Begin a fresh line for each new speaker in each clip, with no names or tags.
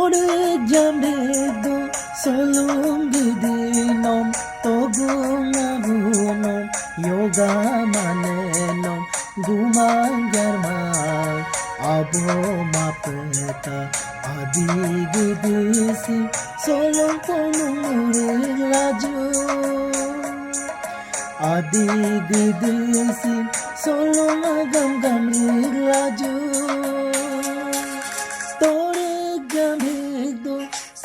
Jamredo solungidinom togungabunom yoga manenom gumangarmai abo mapeta adigidisi solong ponumurelaju adigidisi solong agamgamrilaju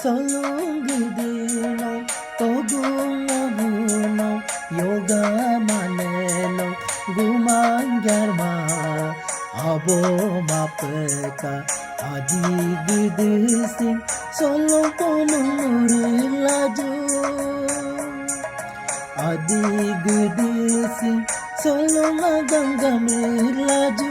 solungidino togungabuno yoga maneno gumangarma abo mapeka adigidisi solongonurillaju adigidisi solongagamgamrilaju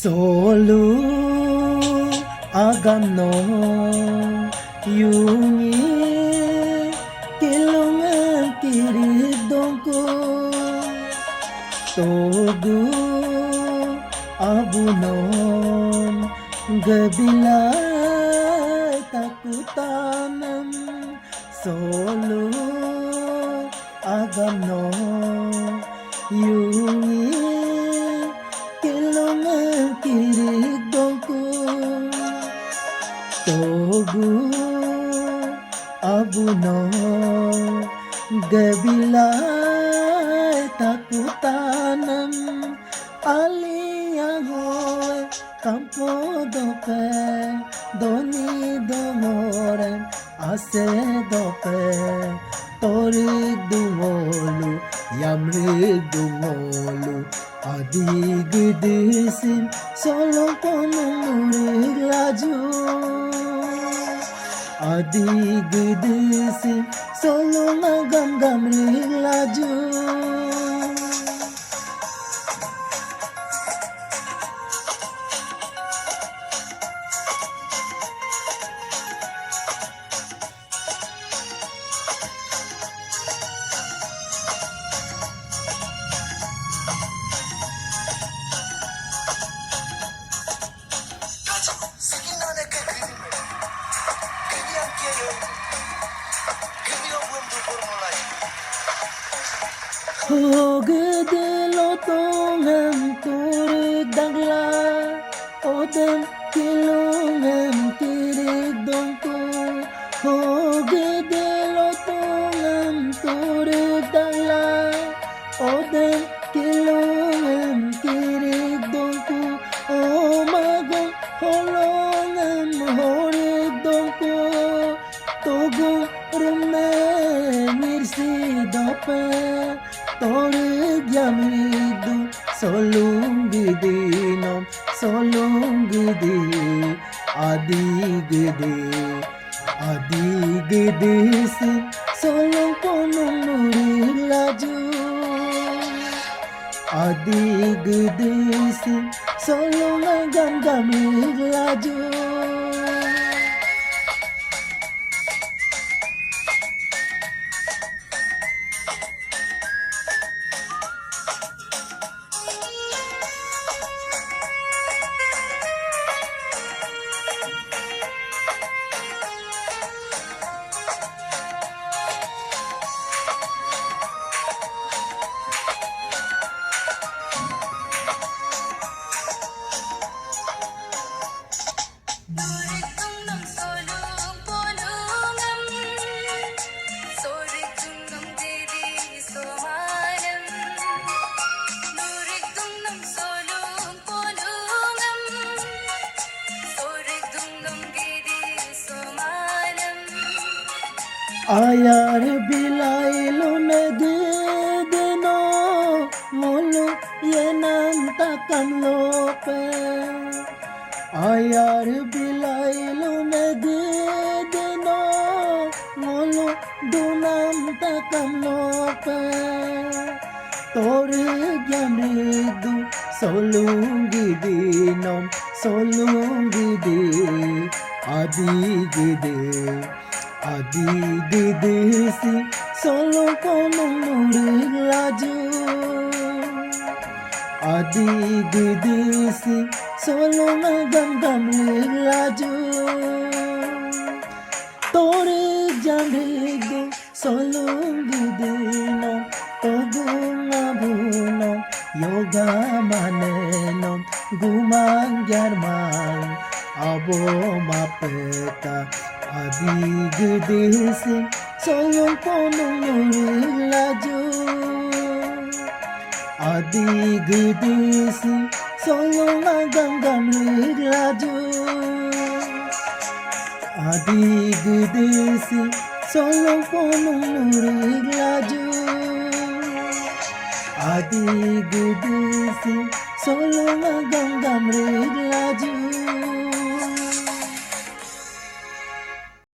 Solo agam no yungi kilungan kiridongko togu abunon gabilay takutanam solo agam no yungi kiridongko togu abuno gabilay takutanam aliyahoy kampo dope doni domoren ase dope torig dumolu yamrig dumolu adigidisi solongonurillaju adigidisi solongagamgamrilaju Hogedelo tongam turig dagla odem kilungam tirig dongko Hogedelo tongam turig dagla odem kilungam tirig dongko Omagong holongam horig dongko Togong rumen mirsi dope torig yamridu solungidinom solungidi adigidisi solongkonumurillaju adigidisi solongagamgamrilaju Ayar bilaylo nagdeno mulu yenan takam lope Ayar bilaylo nagdeno medidino ngolo dunam takam nope Tori gyamridu solungi dinom solungi di adi gide si solo kono murilaju adi gide si solo magam gam laju Tori gyamridu solungi dinom Togungabunom yoga manenom gumang yarman abo mapeta adigdesi soyong ponong laju adigdesi soyong agam laju adigdesi soyong ponong laju Adi gudesi solo magam laju